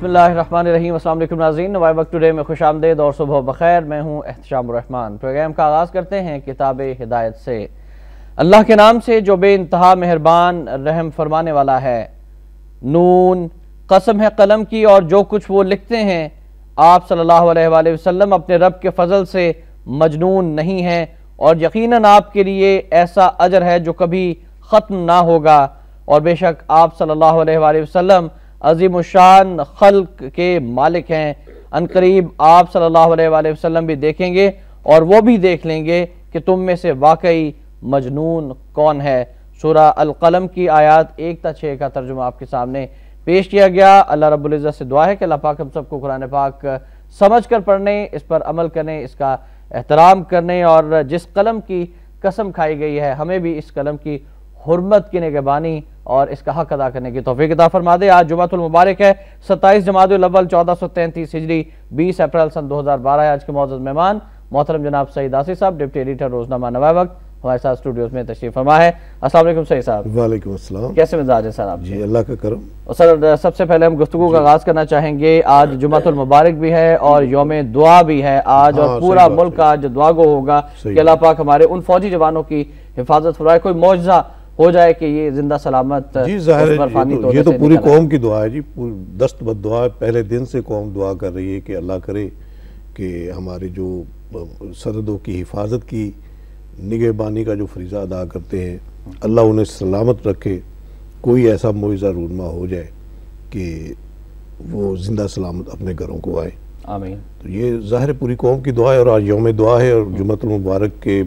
बिस्मिल्लाहिर्रहमानिर्रहीम। अस्सलाम वालेकुम नाज़रीन, नवाए वक्त टुडे में खुशामदीद और सुबह बखैर। मैं हूँ एहतशाम रहमान। प्रोग्राम का आगाज़ करते हैं किताब हिदायत से। अल्लाह के नाम से जो बेइंतहा मेहरबान रहम फरमाने वाला है। नून, कसम है कलम की और जो कुछ वो लिखते हैं। आप सल्लल्लाहु अलैहि वसल्लम अपने रब के फजल से मजनून नहीं हैं और यकीनन आपके लिए ऐसा अजर है जो कभी ख़त्म ना होगा। और बेशक आप सल्लल्लाहु अलैहि वसल्लम अजीम शान खल्क के मालिक हैं। अनकरीब आप सल्लल्लाहु अलैहि वसल्लम भी देखेंगे और वो भी देख लेंगे कि तुम में से वाकई मजनून कौन है। सूरा अल कलम की आयत 1-6 का तर्जुमा आपके सामने पेश किया गया। अल्लाह रब्बुल इज़्ज़त से दुआ है कि अल्लाह पाक हम सबको कुरान पाक समझ कर पढ़ने, इस पर अमल करने, इसका एहतराम करने और जिस कलम की कसम खाई गई है हमें भी इस कलम की हुर्मत की निगहबानी और इसका हक अदा करने की तौफीक अता फरमा दे। आज जुमातुल मुबारक है, 27 जमादुल अव्वल 1433 हिजरी, 20 अप्रैल सन 2012 है। आज के मौजूद मेहमान मोहतरम जनाब सईद आसिफ साहब, डिप्टी एडिटर रोजनामा नवाए वक्त, हमारे साथ स्टूडियोज में तशरीफ फरमा है। अस्सलाम वालेकुम सईद साहब। वालेकुम अस्सलाम। कैसे मिजाज है सर आप? जी अल्लाह का करम। और सर सबसे पहले हम गुफ्तगू का आगाज करना चाहेंगे। आज जुमातुल मुबारक भी है और यौम दुआ भी है आज, और पूरा मुल्क आज दुआ गो होगा कि अल्लाह पाक हमारे उन फौजी जवानों की हिफाजत फरमाए, कोई मौजज़ा हो जाए कि ये जिंदा सलामत। जी जाहिर है ये तो पूरी कौम की दुआ है जी, दस्त बद दुआ है। पहले दिन से कौम दुआ कर रही है कि अल्लाह करे कि हमारी जो सरहदों की हिफाजत की निगहबानी का जो फरीज़ा अदा करते हैं, अल्लाह उन्हें सलामत रखे। कोई ऐसा मुआवजा रूनमा हो जाए कि वो जिंदा सलामत अपने घरों को आए, आमीन। तो ये ज़ाहिर पूरी कौम की दुआ है और आज यौम दुआ है और जुम्मतुल मुबारक के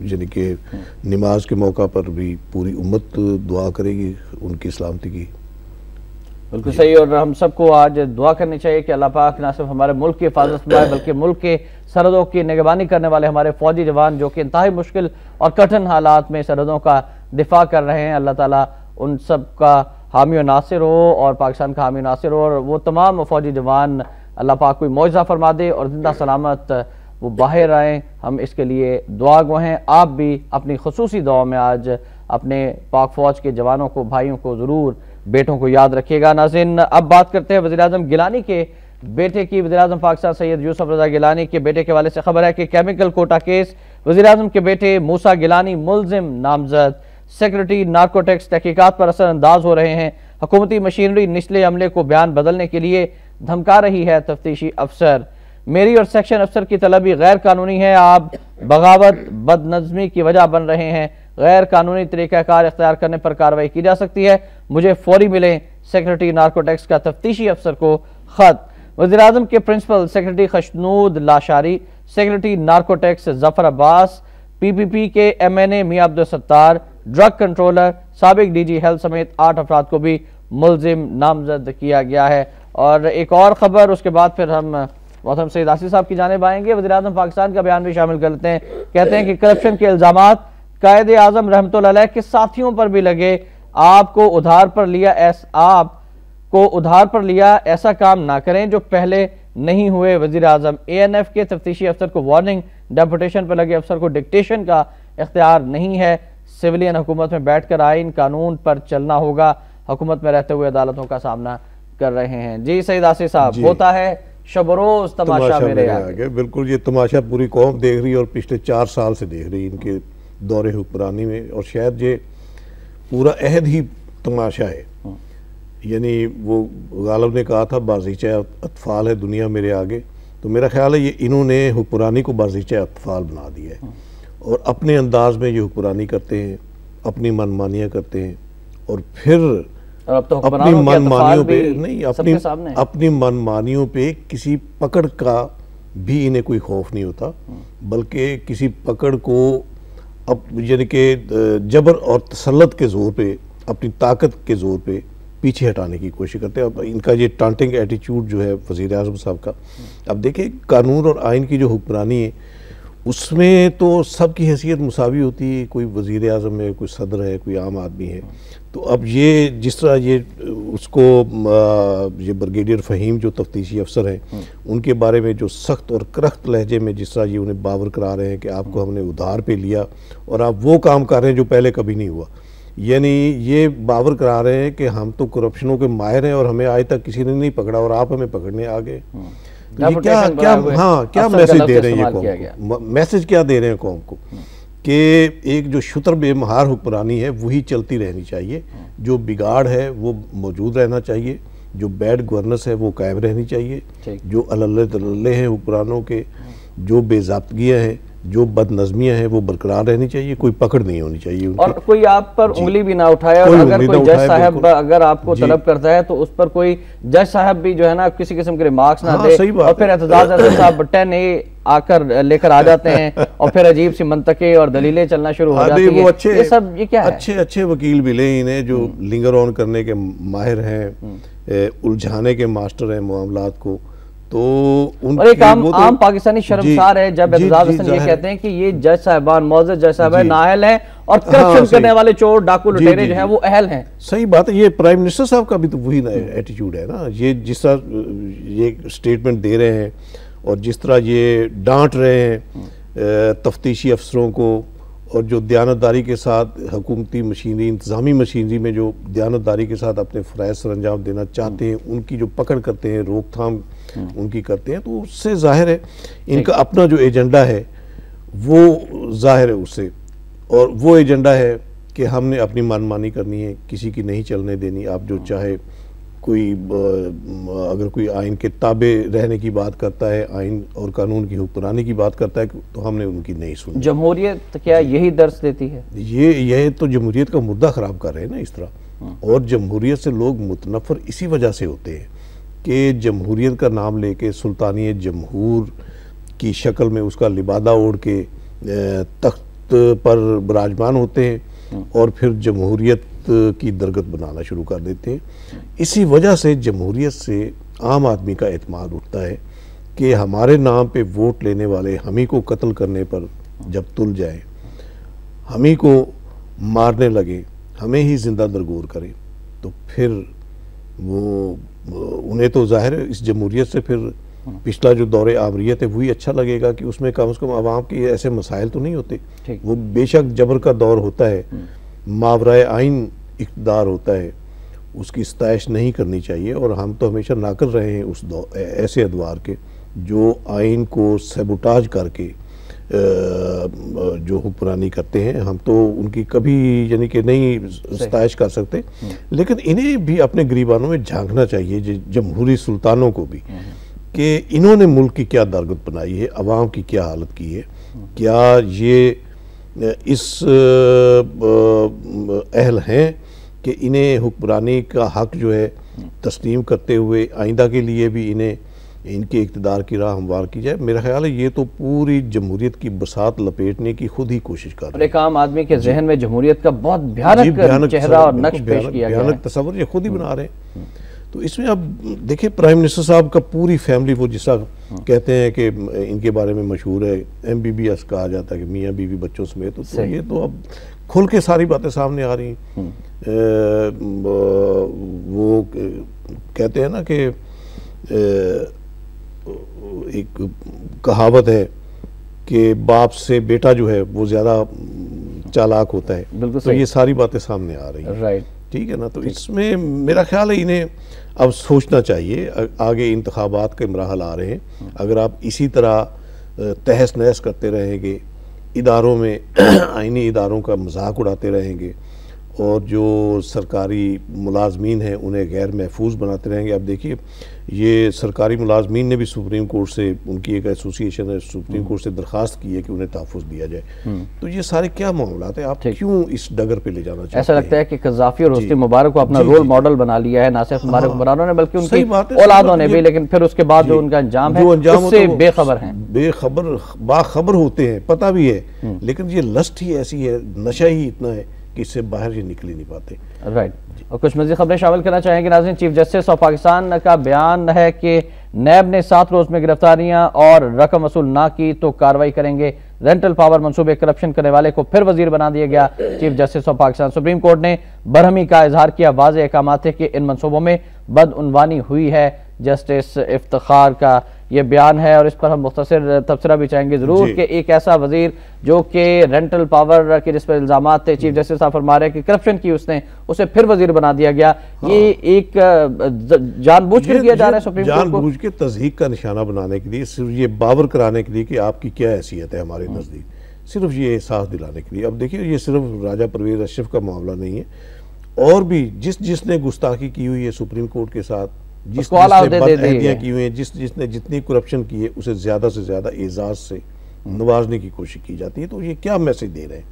यानी कि नमाज के मौका पर भी पूरी उम्मत दुआ करेगी उनकी सलामती की। बिल्कुल सही। और हम सबको आज दुआ करनी चाहिए कि अल्लाह पाक ना सिर्फ हमारे मुल्क की हिफाजत फरमाए बल्कि मुल्क के सरहदों की निगरानी करने वाले हमारे फौजी जवान जो कि इंतहाई मुश्किल और कठिन हालात में सरहदों का दिफा कर रहे हैं, अल्लाह ताला उन सब का हामी और नासिर हो और पाकिस्तान का हामी नासिर हो और वो तमाम फौजी जवान अल्लाह पाक कोई मौजज़ा फरमा दे और जिंदा सलामत वो बाहर आएँ। हम इसके लिए दुआ गो हैं। आप भी अपनी खुसूसी दुआ में आज अपने पाक फौज के जवानों को, भाइयों को, ज़रूर बेटों को याद रखिएगा। नाज़रीन, अब बात करते हैं वज़ीर आज़म गिलानी के बेटे की। वज़ीर आज़म पाकिस्तान सैयद यूसुफ रज़ा गिलानी के बेटे के हवाले से खबर है कि केमिकल कोटा केस, वज़ीर आज़म के बेटे मूसा गिलानी मुल्ज़िम नामजद। सेक्रेटरी नार्कोटिक्स तहकीकात पर असरअंदाज हो रहे हैं। हुकूमती मशीनरी निचले अमले को बयान बदलने के लिए धमका रही है तफ्तीशी अफसर। मेरी और सेक्शन अफसर की तलबी गैर कानूनी है। आप बगावत बदनज़मी की वजह बन रहे हैं। गैर कानूनी तरीक़ाकार इख्तियार करने पर कार्रवाई की जा सकती है। मुझे फौरी मिले सेक्रेटरी नार्कोटिक्स का तफ्तीशी अफसर को खत। वज़ीर आज़म के principal secretary Khushnood Lashari, secretary narcotics Zafar Abbas, PPP के MNA Mian Abdul Sattar, drug controller, साबिक DG हेल्थ समेत 8 अफराद को भी मुल्जिम नामजद किया गया है। और एक और खबर, उसके बाद फिर हम मोहतरम सईद आसिफ साहब की जानिब आएंगे। वज़ीर आज़म पाकिस्तान का बयान भी शामिल कर लेते हैं। कहते हैं कि करप्शन के इल्ज़ामात कायदे आज़म रहमतुल्लाह अलैह के साथियों पर भी लगे। आपको उधार पर लिया ऐसा काम ना करें जो पहले नहीं हुए। वज़ीर आज़म ANF के तफ्तीशी अफसर को वार्निंग, डेपुटेशन पर लगे अफसर को डिक्टेशन का इख्तियार नहीं है। सिविलियन हुकूमत में बैठकर आइन कानून पर चलना होगा। हुकूमत में रहते हुए अदालतों का सामना कर रहे हैं। जी सईद आसिफ साहब, होता है शब रोज तमाशा मेरे आगे। बिल्कुल, ये तमाशा पूरी कौम देख रही है और पिछले 4 साल से देख रही है इनके दौरे हुक्मरानी में। और शायद ये पूरा अहद ही तमाशा है। यानी वो गालिब ने कहा था बाज़ीचा अतफाल है दुनिया मेरे आगे, तो मेरा ख्याल है ये इन्होंने हुक्मरानी को बाज़ीचा अतफाल बना दिया है और अपने अंदाज में ये हुक्मरानी करते हैं, अपनी मनमानियाँ करते हैं और फिर तो अपनी मनमानियों पे नहीं, अपनी मनमानियों पे किसी पकड़ का भी इन्हें कोई खौफ नहीं होता, बल्कि किसी पकड़ को अब यानी कि जबर और तसल्लुत के ज़ोर पे, अपनी ताकत के ज़ोर पे पीछे हटाने की कोशिश करते हैं। अब इनका ये टांटिंग एटीट्यूड जो है वज़ीर आज़म साहब का, अब देखिए कानून और आइन की जो हुक्मरानी है उसमें तो सबकी हैसियत मुसावी होती है। कोई वज़ीर आज़म है, कोई सदर है, कोई आम आदमी है। तो अब ये जिस तरह ये उसको ये ब्रिगेडियर फ़हीम जो तफ्तीशी अफसर हैं उनके बारे में जो सख्त और करख्त लहजे में जिस तरह ये उन्हें बावर करा रहे हैं कि आपको हमने उधार पे लिया और आप वो काम कर रहे हैं जो पहले कभी नहीं हुआ। यानी ये बावर करा रहे हैं कि हम तो करप्शनों के माहिर हैं और हमें आज तक किसी ने नहीं पकड़ा और आप हमें पकड़ने आ गए। तो ये क्या मैसेज दे रहे हैं ये कौम को? मैसेज क्या दे रहे हैं कौम को कि एक जो शुतर बेमहार हुक्मरानी है वही चलती रहनी चाहिए, जो बिगाड़ है वो मौजूद रहना चाहिए, जो बैड गवर्नेंस है वो कायम रहनी चाहिए, जो अल्ले तल्ले हैं हुक्मरानों के, जो बेज़ाब्तगियाँ हैं, जो बदनज़मियाँ हैं वो बरकरार रहनी चाहिए, कोई पकड़ नहीं होनी चाहिए उनकी। और कोई आप पर उंगली भी ना उठाए, और अगर कोई जज साहब अगर आपको तलब करता है तो उस पर कोई जज साहब भी जो है ना किसी किस्म के रिमार्क्स ना दे, और फिर एतजाज साहब बटन आकर लेकर आ जाते हैं और फिर अजीब सी मंतके और दलीलें चलना शुरू हो जाती है। अच्छे, ये सब ये क्या है? अच्छे वकील मिले इन्हें जो लिंगर ऑन करने के माहिर हैं, उलझाने के मास्टर हैं मामलात को। तो और एक आम पाकिस्तानी शर्मसार है जब एतजाज हसन ये कहते हैं कि ये जज साहबान मौजूद जज साहब नाअहल हैं और करप्शन करने वाले चोर डाकू लुटेरे जो हैं वो अहल हैं। सही बात है। ये प्राइम मिनिस्टर साहब का भी तो वही एटीट्यूड है ना, ये जिस तरह ये स्टेटमेंट दे रहे हैं और जिस तरह ये डांट रहे हैं तफ्तीशी अफसरों को, और जो दयानतदारी के साथ हुकूमती मशीनरी इंतज़ामी मशीनरी में जो दयानतदारी के साथ अपने फ़राइज़ सर अंजाम देना चाहते हैं उनकी जो पकड़ करते हैं, रोकथाम उनकी करते हैं, तो उससे जाहिर है इनका अपना जो एजेंडा है वो जाहिर है उससे, और वो एजेंडा है कि हमने अपनी मनमानी करनी है, किसी की नहीं चलने देनी। आप जो चाहे कोई अगर कोई आइन के ताबे रहने की बात करता है, आइन और कानून की हुक्मरानी की बात करता है तो हमने उनकी नहीं सुनी। जमहूरियत क्या यही दर्ज देती है? ये तो जमहूरियत का मुद्दा ख़राब कर रहे हैं ना इस तरह। और जमहूरियत से लोग मुतनफ़र इसी वजह से होते हैं कि जमहूरियत का नाम लेके सुल्तानी जमहूर की शक्ल में उसका लिबादा ओढ़ के तख्त पर विराजमान होते हैं और फिर जमहूरियत की दरगत बनाना शुरू कर देते हैं। इसी वजह से जमहूरियत से आम आदमी का एतमाद उठता है कि हमारे नाम पे वोट लेने वाले हमी को कत्ल करने पर जब तुल जाए, हमी को मारने लगे, हमें ही जिंदा दरगोर करें, तो फिर वो उन्हें तो जाहिर है इस जमहूरियत से फिर पिछला जो दौरे आमरीत है वही अच्छा लगेगा कि उसमें कम से कम आवाम के ऐसे मसाइल तो नहीं होते। वो बेशक जबर का दौर होता है, मावराए आइन इक़्तिदार होता है, उसकी सताइश नहीं करनी चाहिए, और हम तो हमेशा नाकल रहे हैं उस ऐसे अदवार के जो आइन को सबुटाज करके जो हुक्मरानी करते हैं। हम तो उनकी कभी यानी कि नहीं सताइश कर सकते, लेकिन इन्हें भी अपने गिरीबानों में झांकना चाहिए, जमहूरी सुल्तानों को भी, कि इन्होंने मुल्क की क्या दरगत बनाई है, अवाम की क्या हालत की है, क्या ये इस अहल हैं कि इन्हें हुक्मरानी का हक जो है तस्लीम करते हुए आइंदा के लिए भी इन्हें इनके इक़्तिदार की राह हमवार की जाए। मेरा ख्याल है ये तो पूरी जमहूरियत की बसात लपेटने की खुद ही कोशिश कर रहे हैं। एक आम आदमी के जहन में जमहूरियत का बहुत भयानक चेहरा और नक्श पेश किया गया है, भयानक तस्वर ये खुद ही बना रहे हैं। तो इसमें अब देखिए प्राइम मिनिस्टर साहब का पूरी फैमिली, वो जिसा कहते हैं कि इनके बारे में मशहूर है MBBS कहा जाता है कि मियाँ बीवी बच्चों समेत, तो ये तो अब खुल के सारी बातें सामने आ रही हैं। वो कहते हैं ना कि एक कहावत है कि बाप से बेटा जो है वो ज़्यादा चालाक होता है, तो ये सारी बातें सामने आ रही हैं। राइट, ठीक है ना। तो इसमें मेरा ख्याल है इन्हें अब सोचना चाहिए, आगे इंतखाबात के मराहल आ रहे हैं, अगर आप इसी तरह तहस नहस करते रहेंगे, इदारों में आइनी इदारों का मजाक उड़ाते रहेंगे और जो सरकारी मुलाजमीन हैं उन्हें गैर महफूज बनाते रहेंगे। अब देखिए ये सरकारी मुलाजमीन ने भी सुप्रीम कोर्ट से, उनकी एक एसोसिएशन है, सुप्रीम कोर्ट से दरख्वास्त की है कि उन्हें तहफ़्फ़ुज़ दिया जाए। तो ये सारे क्या मामलात हैं, आप क्यों इस डगर पे ले जाना चाहते हैं? ऐसा लगता है कि कज़ाफ़ी और हुस्नी मुबारक को अपना रोल मॉडल बना लिया है, ना सिर्फ हमारे हुक्मरानों ने बल्कि उनकी औलादों ने भी, लेकिन फिर उसके बाद जो उनका अंजाम है उससे बेखबर हैं, बाखबर होते हैं, पता भी है, लेकिन ये लस्ट ही ऐसी है, नशा ही इतना है कि इससे बाहर ये निकल ही नहीं पाते। राइट, और कुछ मज़ीद खबरें शामिल करना चाहेंगे नाज़रीन। चीफ जस्टिस ऑफ पाकिस्तान का बयान है कि नैब ने 7 रोज में गिरफ्तारियां और रकम वसूल ना की तो कार्रवाई करेंगे। रेंटल पावर मंसूबे करप्शन करने वाले को फिर वजीर बना दिया गया chief justice of Pakistan. Supreme court ने बरहमी का इजहार किया, वाज़ेह अहकामात है कि इन मंसूबों में बदउनवानी हुई है। जस्टिस इफ्तिखार का ये बयान है और इस पर हम मुख्तसर तबसरा भी चाहेंगे जरूर कि एक ऐसा वजीर जो कि रेंटल पावर के जिस पर इल्जाम थे, चीफ जस्टिस साहब फरमा रहे हैं कि करप्शन की उसने, उसे फिर वजीर बना दिया गया। ये एक जानबूझ कर किया जा रहा है सुप्रीम कोर्ट को, जानबूझ के तज़हीक का निशाना बनाने के लिए, सिर्फ ये बावर कराने के लिए कि आपकी क्या हैसियत है हमारे नज़दीक, सिर्फ ये एहसास दिलाने के लिए। अब देखिए ये सिर्फ राजा परवेज अशरफ का मामला नहीं है, और भी जिसने गुस्ताखी की हुई है सुप्रीम कोर्ट के साथ, जिसने बदअहदियां की हुई है, जिसने जितनी करप्शन की है, उसे ज्यादा से ज्यादा एजाज से नवाजने की कोशिश की जाती है। तो ये क्या मैसेज दे रहे हैं?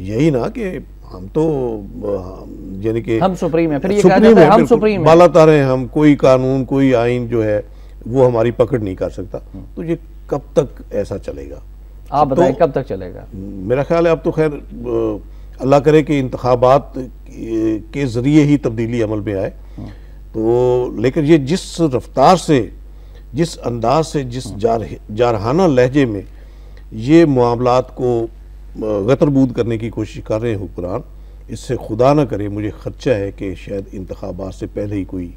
यही ना कि हम तो यानी कि हम सुप्रीम है, फिर ये कहा जाता है हम सुप्रीम है, बालातर हैं हम, कोई कानून कोई आइन जो है वो हमारी पकड़ नहीं कर सकता। तो ये कब तक ऐसा चलेगा? आप बताएं कब तक चलेगा? मेरा ख्याल है अब तो खैर अल्लाह करे कि इंतखाबात के जरिए ही तब्दीली अमल में आए। तो लेकिन ये जिस रफ्तार से, जिस अंदाज से, जिस जारहाना लहजे में ये मामलात को गतरबूद करने की कोशिश कर रहे हैं हुक्मरान, इससे खुदा ना करे मुझे खदशा है कि शायद इंतखाबात से पहले ही कोई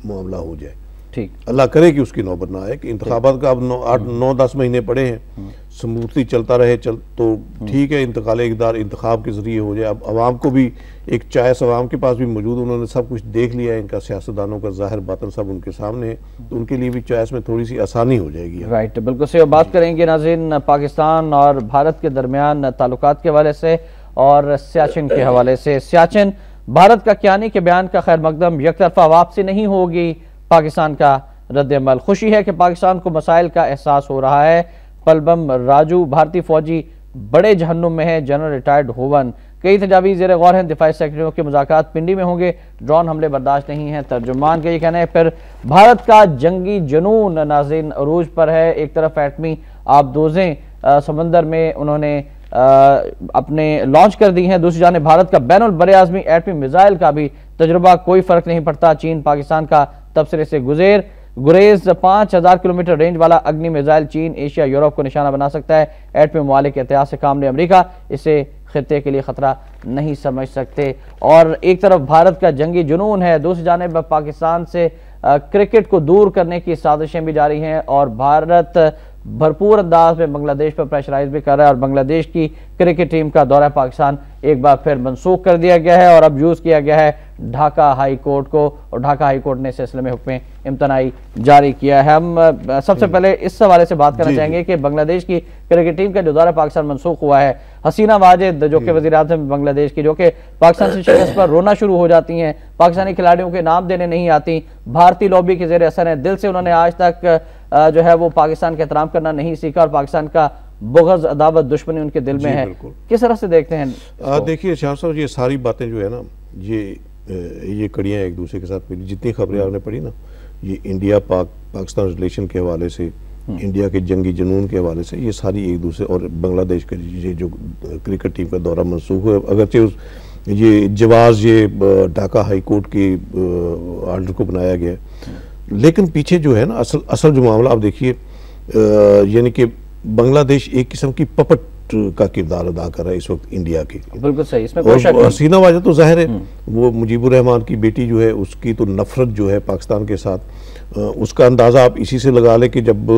मामला हो जाए। ठीक, अल्लाह करे कि उसकी नौबत ना आए कि इंतखाबात का अब 8-9-10 महीने पड़े हैं, स्मूथली चलता रहे तो ठीक है, इंतकाल इक़्तिदार इंतखाब के जरिए हो जाए। अब आवाम को भी एक चॉइस आवाम के पास भी मौजूद, उन्होंने सब कुछ देख लिया है, इनका सियासतदानों का ज़ाहिर बातन सब उनके सामने है, तो उनके लिए भी चॉइस में थोड़ी सी आसानी हो जाएगी। राइट, बिल्कुल सही बात करेंगे नाज़रीन पाकिस्तान और भारत के दरमियान ताल्लुकात के हवाले से और सियाचिन के हवाले से। सियाचिन भारत का कियानी के बयान का खैर मकदम, एक तरफा वापसी नहीं होगी, पाकिस्तान का रद्द-ए-अमल। खुशी है कि पाकिस्तान को मसाइल का एहसास हो रहा है। पलबम राजू भारतीय फौजी बड़े जहन्नुम में है, जनरल रिटायर्ड होवन। कई तजावीज़ ज़ेर गौर हैं, दिफाई सेक्रेटरियों के मुज़ाकरात पिंडी में होंगे, ड्रोन हमले बर्दाश्त नहीं है, तर्जुमान का ये कहना है। फिर भारत का जंगी जुनून नाज़रीन अरूज पर है। एक तरफ एटमी आबदोज़ें समंदर में उन्होंने अपने लॉन्च कर दी हैं, दूसरी जाने भारत का बैनुल बरे-आज़मी एटमी मिसाइल का भी तजुर्बा, कोई फर्क नहीं पड़ता। चीन पाकिस्तान का तबसरे से गुरेज 5000 किलोमीटर रेंज वाला अग्नि मिसाइल चीन, एशिया, यूरोप को निशाना बना सकता है। एटमी ममालिक के इतिहास से काम ले अमरीका इसे खित्ते के लिए खतरा नहीं समझ सकते। और एक तरफ भारत का जंगी जुनून है, दूसरी जानिब पाकिस्तान से क्रिकेट को दूर करने की साजिशें भी जारी हैं और भारत भरपूर अंदाज में बांग्लादेश पर प्रेशराइज भी कर रहा है और बांग्लादेश की क्रिकेट टीम का दौरा पाकिस्तान एक बार फिर मनसूख कर दिया गया है और अब यूज किया गया है ढाका हाई कोर्ट को, और ढाका हाई कोर्ट ने इस सिलसिले में हुक्म इम्तनाई जारी किया है। हम सबसे पहले इस हवाले से बात करना चाहेंगे कि बांग्लादेश की क्रिकेट टीम का जो दौरा पाकिस्तान मनसूख हुआ है, हसीना वाजिद जो कि वज़ीर-ए-आज़म बांग्लादेश की, जो कि पाकिस्तान से शिकस्त पर रोना शुरू हो जाती हैं, पाकिस्तानी खिलाड़ियों के नाम देने नहीं आती, भारतीय लॉबी के ज़ेर असर है, दिल से उन्होंने आज तक जो है वो पाकिस्तान का एहतराम करना नहीं सीखा और पाकिस्तान का बुग़्ज़, अदावत, दुश्मनी उनके दिल में है। किस तरह से देखते हैं? देखिए शाह साहब, ये सारी बातें जो है ना, ये कड़ियाँ एक दूसरे के साथ मिली। जितनी खबरें आपने पढ़ी ना, ये इंडिया पाकिस्तान रिलेशन के हवाले से, इंडिया के जंगी जुनून के हवाले से, ये सारी एक दूसरे, और बांग्लादेश का ये जो क्रिकेट टीम का दौरा मनसूख हुआ, अगरचे ये जवाज़ ये ढाका हाई कोर्ट के आर्डर को बनाया गया, लेकिन पीछे जो है ना असल जो मामला आप देखिए, यानी कि बांग्लादेश एक किस्म की पपट का किरदार अदा कर रहा है इस वक्त इंडिया के। बिल्कुल सही, इसमें कोई शक नहीं। हसीना वाजिद तो जाहिर है वो मुजीबुर रहमान की बेटी जो है, उसकी तो नफरत जो है पाकिस्तान के साथ, उसका अंदाज़ा आप इसी से लगा लें कि जब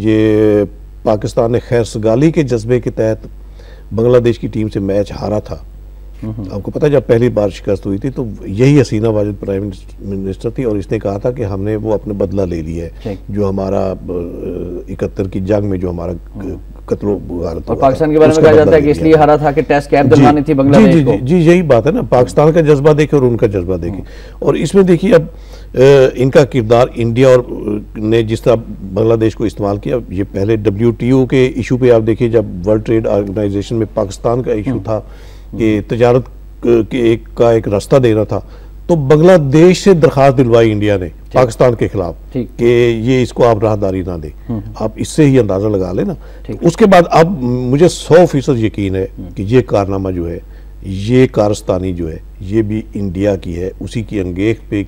ये पाकिस्तान ने खैर सगाली के जज्बे के तहत बांग्लादेश की टीम से मैच हारा था, आपको पता है जब पहली बार शिकस्त हुई थी तो यही हसीना वाजिद प्राइम मिनिस्टर थी और इसने कहा था कि हमने वो अपने बदला ले लिया है जो हमारा 71 की जंग में जो हमारा कत्लो गारत हुआ। पाकिस्तान के बारे में कहा जाता है कि इसलिए हारा था कि टेस्ट कैप दिलवानी थी बांग्लादेश को। जी यही बात है ना, पाकिस्तान का जज्बा देखे और उनका जज्बा देखे। और इसमें देखिए अब इनका किरदार इंडिया और ने जिस तरह बांग्लादेश को इस्तेमाल किया, ये पहले WTO के इशू पे आप देखिए, जब वर्ल्ड ट्रेड ऑर्गेनाइजेशन में पाकिस्तान का इशू था कि तजारत के एक रास्ता देना था, तो बांग्लादेश से दरखास्त दिलवाई इंडिया ने पाकिस्तान के खिलाफ कि ये इसको आप राहदारी ना दे। आप इससे ही अंदाजा लगा लेना। उसके बाद अब मुझे 100% यकीन है कि ये कारनामा जो है, ये कारस्तानी जो है, ये भी इंडिया की है। उसी की अंगेख पे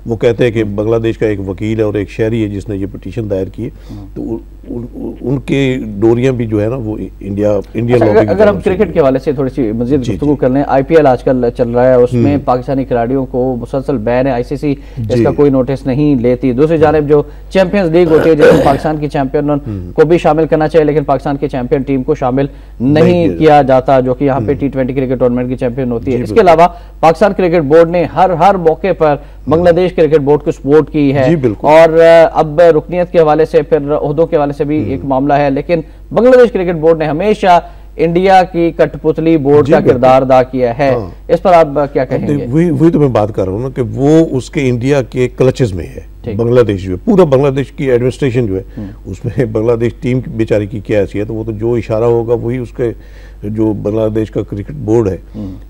वो कहते हैं कि बांग्लादेश का एक वकील है और एक शहरी है जिसने ये पिटीशन दायर की है, तो उनके डोरियां भी जो है ना वो इंडियन लॉबी। अगर हम क्रिकेट के हवाले से थोड़ी सी मजीद गुफ्तगू कर लें, IPL आजकल चल रहा है, उसमें पाकिस्तानी खिलाड़ियों को मुसलसल बैन है, ICC इसका कोई नोटिस नहीं लेती। दूसरी जानिब जो चैंपियंस लीग होती है जिसमें पाकिस्तान की चैंपियन को भी शामिल करना चाहिए, लेकिन पाकिस्तान की चैंपियन टीम को शामिल नहीं किया जाता, जो कि यहाँ पे T20 क्रिकेट टूर्नामेंट की चैंपियन होती है। इसके अलावा पाकिस्तान क्रिकेट बोर्ड ने हर मौके पर बांग्लादेश क्रिकेट बोर्ड को सपोर्ट की है, और अब रुकनियत के हवाले से फिर ओहदों के हवाले से भी एक मामला है, लेकिन बांग्लादेश क्रिकेट बोर्ड ने हमेशा इंडिया की कठपुतली बोर्ड का किरदार अदा किया है। इस पर आप क्या कहेंगे? वही तो मैं बात कर रहा हूँ ना कि वो उसके इंडिया के क्लचेस में है। बांग्लादेश जो है, पूरा बांग्लादेश की एडमिनिस्ट्रेशन जो है उसमें बांग्लादेश टीम बेचारी की क्या हैसियत, वो तो जो इशारा होगा वही उसके जो बांग्लादेश का क्रिकेट बोर्ड है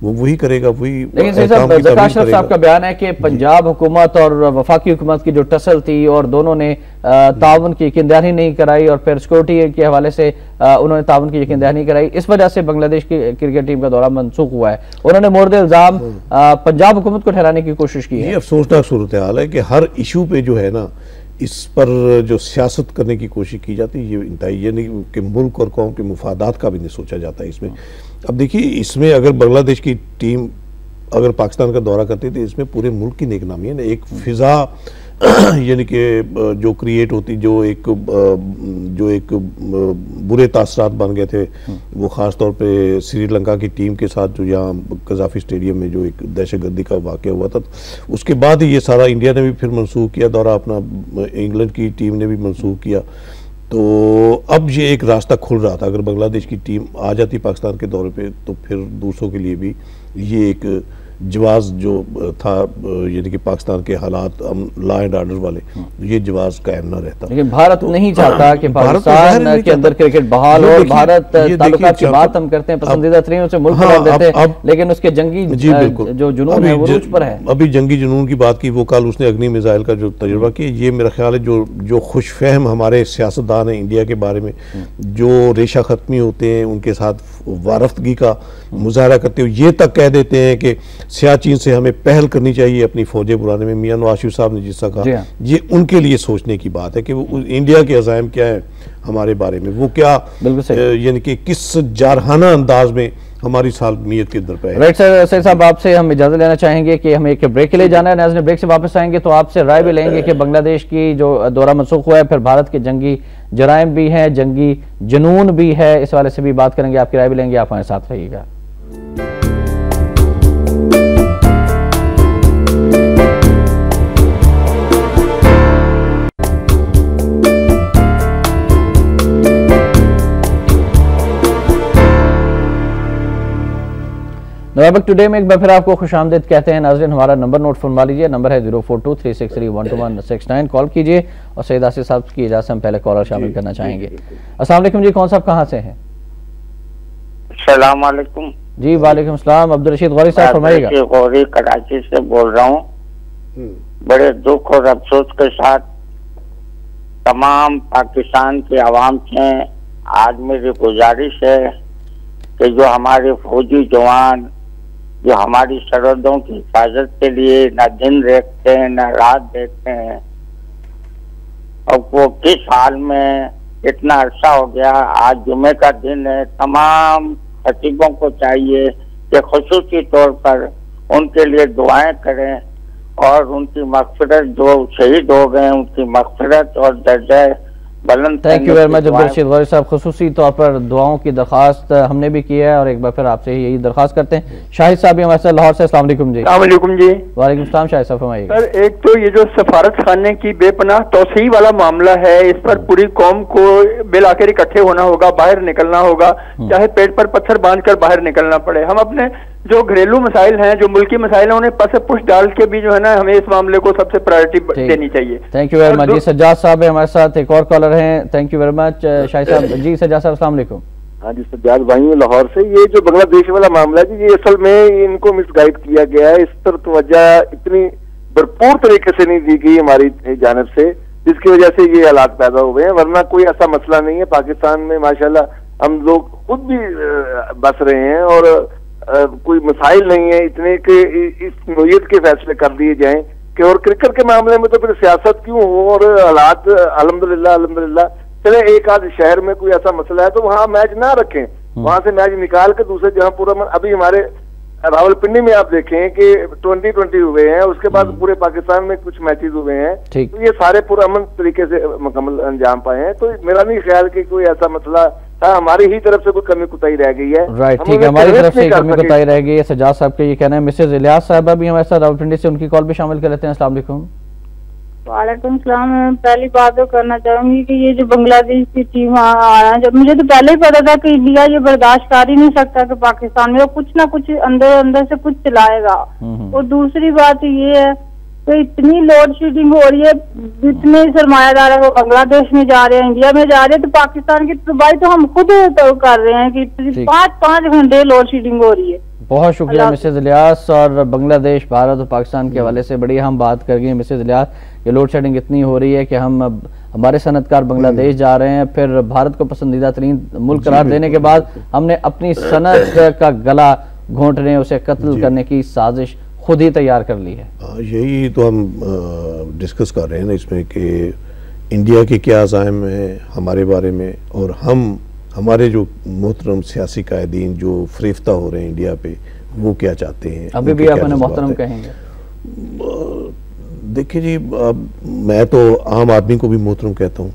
वो वही करेगा। वही लेकिन ज़का अशरफ साहब का बयान है कि पंजाब हुकूमत और वफाकी हुकूमत की जो टसल थी और दोनों ने ताउन की यकीनदहानी नहीं कराई, और फिर सिक्योरिटी के हवाले से उन्होंने ताउन की यकीनदहानी नहीं कराई, इस वजह से बांग्लादेश की क्रिकेट टीम का दौरा मनसूख हुआ है। उन्होंने मोर्द इल्जाम पंजाब हुकूमत को ठहराने की कोशिश की है। ये अफसोसनाक सूरत हाल है कि हर इशू पे जो है ना इस पर जो सियासत करने की कोशिश की जाती है, ये इंतहाई, यानी कि मुल्क और कौम के मुफादात का भी नहीं सोचा जाता है इसमें। अब देखिए, इसमें अगर बांग्लादेश की टीम अगर पाकिस्तान का दौरा करती है तो इसमें पूरे मुल्क की नेकनामी है ना, एक फिजा यानी कि जो क्रिएट होती, जो एक बुरे तासरात बन गए थे, वो ख़ास तौर पे श्रीलंका की टीम के साथ जो यहाँ कज़ाफी स्टेडियम में जो एक दहशतगर्दी का वाक़या हुआ था, उसके बाद ही ये सारा इंडिया ने भी फिर मनसूख किया दौरा अपना, इंग्लैंड की टीम ने भी मनसूख किया। तो अब ये एक रास्ता खुल रहा था, अगर बांग्लादेश की टीम आ जाती पाकिस्तान के दौरे पे तो फिर दूसरों के लिए भी ये एक जवाज जो था, यानी कि पाकिस्तान के हालात लॉ एंड ऑर्डर वाले, ये जवाज कायम न रहता। लेकिन भारत नहीं चाहता कि पाकिस्तान के अंदर क्रिकेट बहाल हो। भारत ताल्लुकात की बात हम करते हैं, पसंदीदा तरीकों से मुल्क करार देते हैं, लेकिन उसके जंगी जो जुनून है वो रूज पर है। अभी जंगी जुनून की बात की, वो कल उसने अग्नि मिसाइल का जो तजुर्बा किया, ये मेरा ख्याल है जो खुशफहम हमारे सियासतदान हैं इंडिया के बारे में, जो रेशा खत्मी होते हैं उनके साथ वारफ्तगी का मुजाहरा करते हुए ये तक कह देते हैं कि सियाचिन से हमें पहल करनी चाहिए अपनी फौजें बुलाने में। मियां नवाज शरीफ साहब ने जिसका कहा, ये उनके लिए सोचने की बात है कि वो इंडिया के अज़ाइम क्या है हमारे बारे में, वो क्या यानी कि किस जारहाना अंदाज में हमारी सालमियत के दर पे। राइट सर, सैयद साहब आपसे हम इजाजत लेना चाहेंगे कि हमें एक ब्रेक के लिए जाना है। नाज़रीन, ब्रेक से वापस आएंगे तो आपसे राय भी लेंगे कि बांग्लादेश की जो दौरा मनसूख हुआ है, फिर भारत के जंगी जराइम भी हैं, जंगी जुनून भी है, इस वाले से भी बात करेंगे, आपकी राय भी लेंगे। आप हमारे साथ रहिएगा। नवाबक टुडे में एक बार फिर आपको खुशामदीद कहते हैं। नाज़रीन, हमारा नंबर नोट फरमा लीजिए, नंबर है 0423631269। कॉल कीजिए और सैयद आसिफ साहब की इजाज़त से हम पहले कॉलर शामिल करना चाहेंगे। अस्सलाम वालेकुम जी, कौन साहब कहाँ से हैं? अस्सलाम वालेकुम जी। वालेकुम सलाम। अब्दुल रशीद गौरी साहब फरमाइएगा। गौरी कराची से बोल रहा हूँ। बड़े दुख और अफसोस के साथ तमाम पाकिस्तान के अवाम से आज मेरी गुजारिश है कि जो हमारे फौजी जवान जो हमारी सरहदों की हिफाजत के लिए न दिन देखते हैं न रात देखते हैं, अब वो किस हाल में, इतना अरसा हो गया, आज जुमे का दिन है, तमाम खतीबों को चाहिए कि खुसूसी तौर पर उनके लिए दुआएं करें और उनकी मग़फ़िरत, जो शहीद हो गए उनकी मग़फ़िरत और दर्जा बुलंद। Thank you very much Abdul Rashid Gauri साहब। खुसूसी तौर पर दुआओं की दरख्वास्त हमने भी की है और एक बार फिर आपसे यही दरख्वास्त करते हैं। शाहिद साहब भी हमारे साथ लाहौर से। अस्सलाम वालेकुम जी। वालेकुम जी। वालेकुम सलाम। शाहिद साहब फरमाइएगा। सर, एक तो ये जो सफारत खाने की बेपनाह तोसीह वाला मामला है, इस पर पूरी कौम को बिल आखिर इकट्ठे होना होगा, बाहर निकलना होगा, चाहे पेट पर पत्थर बांधकर बाहर निकलना पड़े। हम अपने जो घरेलू मसाइल हैं, जो मुल्की मसाइल हैं, उन्हें पसे पुश डाल के भी जो है ना हमें इस मामले को सबसे प्रायोरिटी देनी चाहिए। थैंक यू वेरी मच जी। सज्जाद साहब है हमारे साथ, एक और कॉलर हैं। Thank you very much Shahid साहब जी। सज्जाद साहब अस्सलाम वालेकुम। हाँ जी, सज्जाद भाई लाहौर से। ये जो बांग्लादेश वाला मामला है, ये असल में इनको मिसगाइड किया गया है, इस पर तवज्जो इतनी भरपूर तरीके से नहीं दी गई हमारी जानिब से, जिसकी वजह से ये हालात पैदा हुए हैं। वरना कोई ऐसा मसला नहीं है। पाकिस्तान में माशाल्लाह हम लोग खुद भी बस रहे हैं और कोई मसाइल नहीं है इतने कि इस नोयत के फैसले कर दिए जाएं कि, और क्रिकेट के मामले में तो फिर सियासत क्यों हो, और हालात अल्हम्दुलिल्लाह चले एक आध शहर में कोई ऐसा मसला है तो वहाँ मैच ना रखें, वहां से मैच निकाल के दूसरे जहाँ पूरा अभी हमारे रावलपिंडी में आप देखें कि 2020 हुए हैं, उसके बाद पूरे पाकिस्तान में कुछ मैचेस हुए हैं, तो ये सारे पुरअमन तरीके से मुकम्मल अंजाम पाए हैं। तो मेरा नहीं ख्याल कि कोई ऐसा मसला था, हमारी ही तरफ से कोई कमी कुताही रह गई है। राइट, ठीक है, हमारी तरफ से कमी कुताही रह गई है। सजाद साहब का ये कहना है। मिसेज इलियास साहब भी हमारे साथ रावलपिंडी से, उनकी कॉल भी शामिल कर लेते हैं। अस्सलाम वालेकुम। वालेकुम सलाम। मैं पहली बात तो करना चाहूंगी कि ये जो बांग्लादेश की टीम आया, जब मुझे तो पहले ही पता था कि इंडिया ये बर्दाश्त कर ही नहीं सकता कि पाकिस्तान में कुछ ना कुछ अंदर से कुछ चलाएगा। और दूसरी बात ये है कि इतनी लोड शेडिंग हो रही है, जितने सरमायादार है वो बांग्लादेश में जा रहे हैं, इंडिया में जा रहे हैं, तो पाकिस्तान की तबाही तो हम खुद तो कर रहे हैं कि 5-5 घंटे लोड शेडिंग हो रही है। बहुत शुक्रिया मिसेज इलियास। और बांग्लादेश, भारत और पाकिस्तान के हवाले से बड़ी हम बात कर गए मिसेज इलियास। ये लोड शेडिंग इतनी हो रही है कि हम हमारे सनतकार बांग्लादेश जा रहे हैं, फिर भारत को पसंदीदा तरीन मुल्क करार देने के बाद हमने अपनी सनत का गला घोंटने, उसे कत्ल करने की साजिश खुद ही तैयार कर ली है। यही तो हम डिस्कस कर रहे हैं ना इसमें कि इंडिया के क्या अज़ाइम है हमारे बारे में, और हमारे जो मोहतरम सियासी कायदीन जो फरेफ्ता हो रहे हैं इंडिया पे, वो क्या चाहते हैं। अभी भी अपने मोहतरम कहेंगे। देखिए जी, मैं तो आम आदमी को भी मोहतरम कहता हूँ।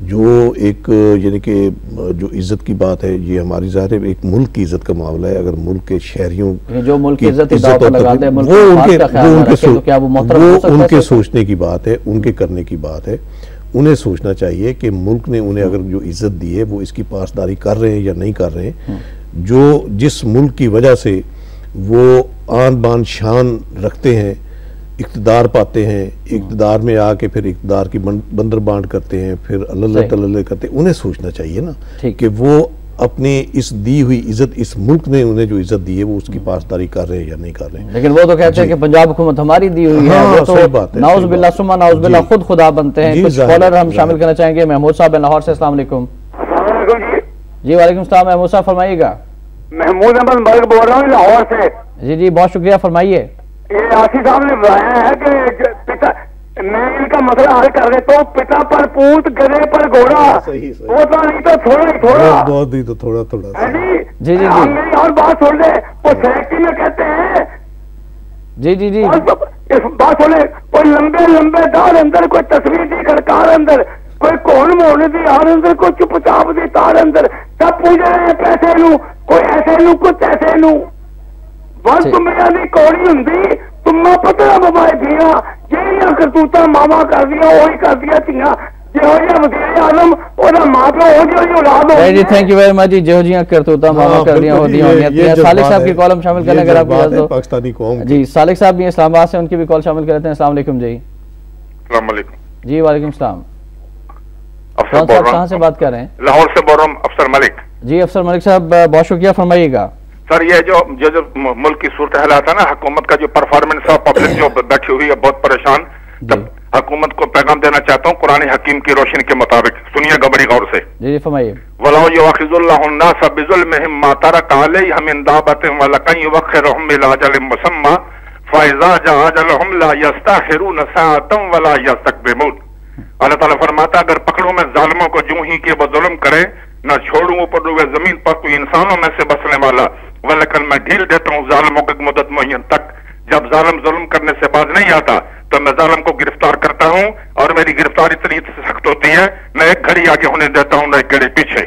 जो एक यानी कि जो इज्जत की बात है, ये हमारी ज़ाहिर है एक मुल्क की इज्जत का मामला है। अगर मुल्क के शहरियों जो मुल्क की इज्जत उनके सोचने की बात है, उनके करने की बात है। उन्हें सोचना चाहिए कि मुल्क ने उन्हें अगर जो इज्जत दी है वो इसकी पासदारी कर रहे हैं या नहीं कर रहे हैं। जो जिस मुल्क की वजह से वो आन बान शान रखते हैं, इक़्तिदार पाते हैं, इक़्तिदार में आके फिर इक़्तिदार की बंदर बांट करते हैं, फिर अल्लाह तल्ला करते हैं, उन्हें सोचना चाहिए ना कि वो अपनी इस दी हुई इज्जत, इस मुल्क ने उन्हें जो इज्जत दी है वो उसकी पासदारी कर रहे हैं या नहीं कर रहे हैं। लेकिन वो तो कहते हैं कि पंजाब हुकूमत हमारी दी हुई है। वो तो नाउज़ुबिल्लाह सुम्मा नाउज़ुबिल्लाह खुद खुदा बनते हैं। कुछ कॉलर हम शामिल करना चाहेंगे। महमूद साहब लाहौर से, अस्सलाम वालेकुम। जी वालेकुम सलाम। महमूद साहब फरमाइएगा। महमूद अहमद मलिक बोल रहा हूँ लाहौर से। जी जी, बहुत शुक्रिया, फरमाइए। ये आसिफ साहब ने बताया है कि पिता, मैं इनका मसला हल कर देता हूँ। पिता पर पूत, गधे पर घोड़ा, वो तो नहीं तो थोड़ा बहुत ही तो थोड़ा जी जी मेरी और बात सुन ले। वो सेक्रेटरी में कहते हैं जी जी जी बात सुन ले। कोई लंबे लंबे दार अंदर, कोई तस्वीर दी खड़कार अंदर, कोई कौन मोड़ने दी यार अंदर, कोई चुपचाप दी तार अंदर, सब पूछ रहे हैं पैसे नू, कोई ऐसे नू कुछ ऐसे नू। बस तुम्हें कौड़ी होंगी, तुम्हें पता बबाए दिया ਜਿਹੜੀਆਂ ਕਰਤੂਤਾਂ ਮਾਵਾ ਕਰਦੀਆਂ ਉਹੀ ਕਰਦੀਆਂ ਧੀਆਂ। ਜਿਹੋ ਜਿਹਾ ਵਜ਼ੀਰ ਆਜ਼ਮ ਉਹਦਾ ਮਾਂ ਪਿਓ ਹੋ ਜਿਹੀ ਔਲਾਦ ਹੋ। जी थैंक यू वेरी मच जी। ਜਿਹੋ ਜਿਹੀਆਂ ਕਰਤੂਤਾਂ ਮਾਵਾ करदियां होती हैं। सालिक साहब की कॉल हम शामिल करने अगर आपको पाकिस्तानी कौम जी, सालिक साहब भी इस्लामाबाद से, उनकी भी कॉल शामिल कर लेते हैं। अस्सलाम वालेकुम जी। अस्सलाम वालेकुम जी। वालेकुम सलाम। अफसर बोल रहा हूं। कहाँ से बात कर रहे हैं? लाहौर से बोल रहा हूं, अफसर मलिक जी। अफसर मलिक साहब बहुत शुक्रिया, फरमाइएगा। सर, ये जो मुल्क की सूरत हालात है ना, हुकूमत का जो परफॉर्मेंस है, पब्लिक जो बैठी हुई है बहुत परेशान, तब हुकूमत को पैगाम देना चाहता हूँ कुरान हकीम की रोशनी के मुताबिक। सुनिएगा बड़ी गौर से। जी फरमाइए। वलाउ युअखिजुल्लाहु अन्नास बिजुल्मिहिम मा तरक अलैहिम मिन दाबतिन वलकन युअखिरुहुम इला अजलिन मुसम्मा फइज़ा जाअ अजलुहुम ला यस्तअखिरून साअतन वला यस्तक़दिमून। अल्लाह ताला फरमाता, अगर पकड़ूं मैं जालिमों को यूं ही कि वो जुल्म करे, न छोड़ूं ऊपर डूबे जमीन पर कोई इंसानों में से बसने वाला, वलकन मैं ढील देता हूँ जालिमों को मुद्दत मुअय्यन तक। जब जालिम जुल्म करने से बाज नहीं आता तो मैं जालिम को गिरफ्तार करता हूँ, और मेरी गिरफ्तारी इतनी सख्त होती है, मैं एक घड़ी आगे होने देता हूँ, न एक घड़ी पीछे।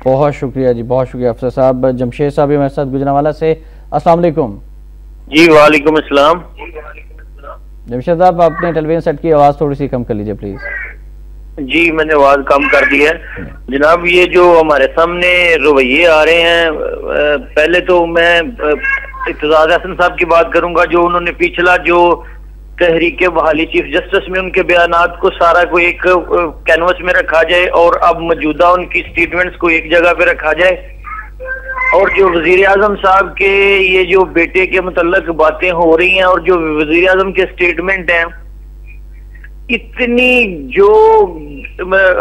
बहुत शुक्रिया जी, बहुत शुक्रिया अफसर साहब। जमशेद साहब भी हमारे साथ गुजरांवाला से, अस्सलाम वालेकुम। जी वालेकुम अस्सलाम। जमशेद साहब, अपने टेलीविजन सेट की आवाज थोड़ी सी कम कर लीजिए प्लीज। जी मैंने आवाज कम कर दी है जनाब। ये जो हमारे सामने रवैये आ रहे हैं, पहले तो मैं इत्तेजाज हसन साहब की बात करूंगा, जो उन्होंने पिछला जो तहरीक बहाली चीफ जस्टिस में उनके बयानात को सारा को एक कैनवस में रखा जाए, और अब मौजूदा उनकी स्टेटमेंट्स को एक जगह पे रखा जाए, और जो वजीर आजम साहब के ये जो बेटे के मुतल्लक बातें हो रही हैं, और जो वजीर आजम के स्टेटमेंट हैं, इतनी जो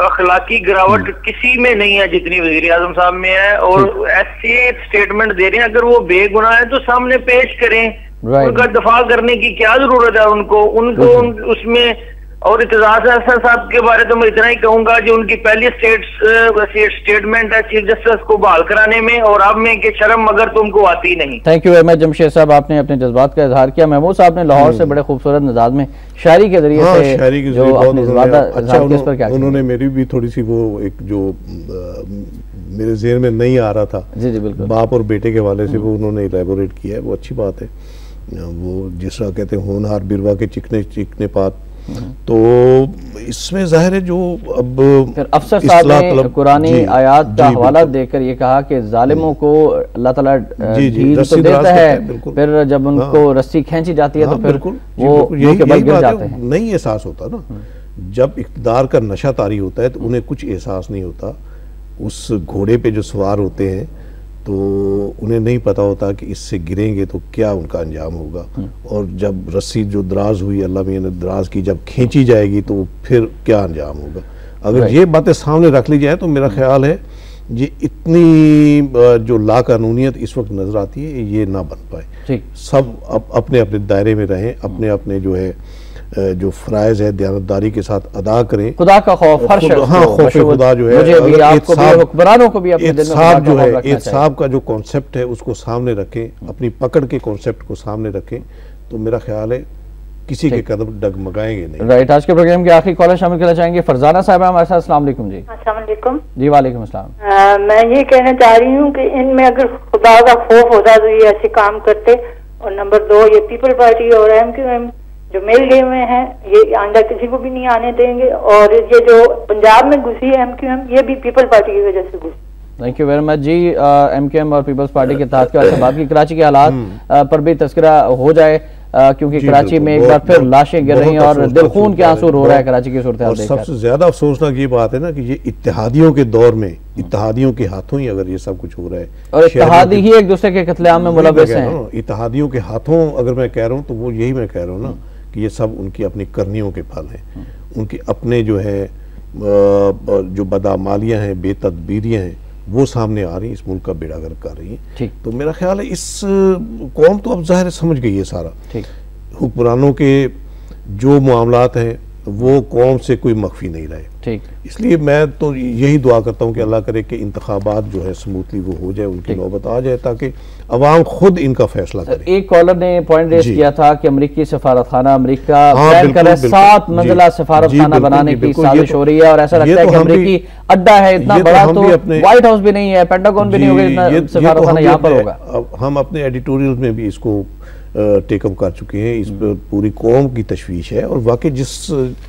अखलाकी गिरावट किसी में नहीं है जितनी वजीर आजम साहब में है। और ऐसे स्टेटमेंट दे रहे हैं, अगर वो बेगुनाह है तो सामने पेश करें। उनका दफा करने की क्या जरूरत है? उनको उसमें और इत्तेज़ाज़ अहसन साहब के बारे तो मैं इतना ही कहूंगा, जो उनकी पहली स्टेटमेंट है चीफ जस्टिस को बहाल कराने में, और अब में कि शर्म मगर तुमको आती नहीं। Thank you very much Jamshed साहब, आपने अपने जज्बात का इजहार किया। महमूद साहब ने लाहौर से बड़े खूबसूरत अंदाज में शायरी के जरिए से जो अपने अच्छा, उन्होंने मेरी भी थोड़ी सी वो एक जो मेरे ज़हन में नहीं आ रहा था, जी जी बिल्कुल, बाप और बेटे के हवाले से वो उन्होंने इलेबोरेट किया है, वो अच्छी बात है। वो जिस तरह कहते हैं होनहार बिरवा के चिकने चिकने पात, तो इसमें जाहिर है जो अब फिर अफसर साहब ने कुरानी आयात का हवाला देकर ये कहा कि जालिमों को अल्लाह ताला ढील तो देता है, फिर जब उनको रस्सी खींची जाती है तो फिर वो मुंह के बल गिर जाते हैं। नहीं एहसास होता ना, जब इक़्तिदार का नशा तारी होता है तो उन्हें कुछ एहसास नहीं होता। उस घोड़े पे जो सवार होते हैं तो उन्हें नहीं पता होता कि इससे गिरेंगे तो क्या उनका अंजाम होगा, और जब रस्सी जो दराज हुई अल्लाह मियां ने दराज की, जब खींची जाएगी तो फिर क्या अंजाम होगा। अगर ये बातें सामने रख ली जाए तो मेरा ख्याल है ये इतनी जो लाकानूनियत इस वक्त नजर आती है ये ना बन पाए। सब अपने अपने दायरे में रहें, अपने अपने जो है जो फराइज है दयानतदारी के साथ अदा करें। खुदा का खौफ, हर शख्स हाँ खौफ खुदा जो है, हुक्मरानों को भी अपने दिल में साहब जो है एहसाब का जो कॉन्सेप्ट है उसको सामने रखें, अपनी पकड़ के कॉन्सेप्ट को सामने रखें, तो मेरा ख्याल है किसी के कदम डगमगाएंगे नहीं। राइट, आज के प्रोग्राम के आखिरी कॉलर शामिल करना चाहेंगे फरजाना साहब हमारे साथ। अस्सलाम वालेकुम जी। अस्सलाम वालेकुम जी। वालेकुम अस्सलाम। मैं ये कहना चाह रही हूँ कि इनमें अगर खुदा का खौफ होता तो ये ऐसे काम करते, और नंबर 2 ये पीपल पार्टी और MQM जो मिल गए हुए हैं ये आंदा किसी को भी नहीं आने देंगे, और ये जो पंजाब में घुसी है MQM ये भी पीपल पार्टी की वजह से घुसी। थैंक यू वेरी मच जी। MQM और पीपल्स पार्टी के तहत के बात की कराची के हालात पर भी तस्करा हो जाए, क्योंकि कराची में एक बार फिर लाशें गिर रही हैं और दिल खून के आंसू रो रहा है कराची की सूरत हाल देखकर। सबसे ज्यादा अफसोसनाक ये बात है ना कि ये इत्तेहादियों के दौर में इत्तेहादियों के हाथों ही अगर ये सब कुछ हो रहा है, और इत्तेहादी ही एक दूसरे के कत्लेआम में मुलव्वस हैं। इत्तेहादियों के हाथों अगर मैं कह रहा हूँ तो वो यही मैं कह रहा हूँ ना कि ये सब उनकी अपनी करनियों के फल हैं, उनके अपने जो है जो बदामालियाँ हैं, बेतदबीरियाँ हैं, वो सामने आ रही, इस मुल्क का बेड़ा गर्क कर रही है। तो मेरा ख्याल है इस कौम तो अब ज़ाहिर समझ गई है सारा, हुक्मरानों के जो मामलात हैं वो कौम से कोई मख्फी नहीं रहे। ठीक, इसलिए मैं तो यही दुआ करता हूँ कि अल्लाह करे कि इंतखाबात जो है स्मूथली वो हो जाए, उनकी नौबत आ जाए, ताकि अवाम खुद इनका फैसला करे। एक कॉलर ने पॉइंट रेज किया था कि अमरीकी सफारत खाना अमरीका 7 मंजिला सफारत खाना बनाने की साजिश हो रही है, और ऐसा लगता है कि अमरीकी अड्डा है इतना बड़ा, तो व्हाइट हाउस भी नहीं है, पेंटागन भी नहीं होगा, इतना सफारत खाना यहाँ पर होगा। हम अपने एडिटोरियल में भी इसको टेकअप कर चुके हैं, इस पर पूरी कौम की तशवीश है, और वाकई जिस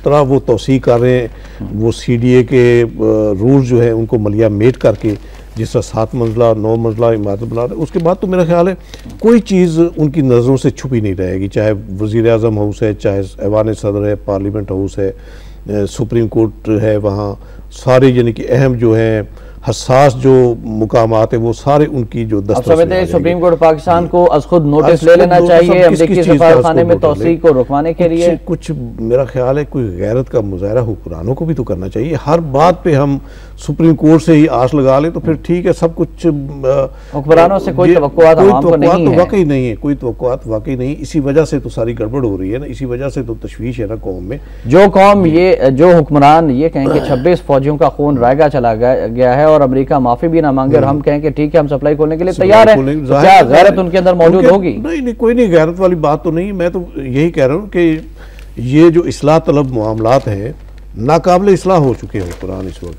तरह वो तौसीक कर रहे हैं, वो CDA के रूल्स जो है उनको मलिया मेट करके जिस तरह 7 मंजिला 9 मंजिला इमारत बना रहे, उसके बाद तो मेरा ख्याल है कोई चीज़ उनकी नज़रों से छुपी नहीं रहेगी, चाहे वज़ीर आज़म हाउस है, चाहे ऐवान सदर है, पार्लियामेंट हाउस है, सुप्रीम कोर्ट है, वहाँ सारे यानी कि अहम जो हैं हसास जो मुकामात है वो सारे उनकी जो सुप्रीम कोर्ट पाकिस्तान को अज खुद नोटिस ले लेना चाहिए अमरीकी सफारतखाने में तौसीक़ को रुकवाने के लिए। कुछ मेरा ख्याल है कोई गैरत का मुजाहरा हुक्मरानों को भी तो करना चाहिए। हर बात पे हम सुप्रीम कोर्ट से ही आस लगा ले तो फिर ठीक है, सब कुछ हुक्मरानों से कोई तवक्कुआत वाकई नहीं है, कोई तवक्कुआत वाकई नहीं। इसी वजह से तो सारी गड़बड़ हो रही है ना, इसी वजह से तो तशवीश है ना कौम में। जो कौम ये जो हुक्मरान ये कहें कि 26 फौजियों का खून रायगा चला गया है और अमेरिका माफी भी ना मांगे, और हम कहें कि ठीक है हम सप्लाई खोलने के लिए तैयार हैं, तो क्या गैरत उनके अंदर मौजूद होगी? नहीं, कोई नहीं, गैरत वाली बात तो नहीं। मैं तो यही कह रहा हूँ कि ये जो इस्लाह तलब मामलात हैं नाकाबिल इस्लाह हो चुके हैं कुरान इस वक्त,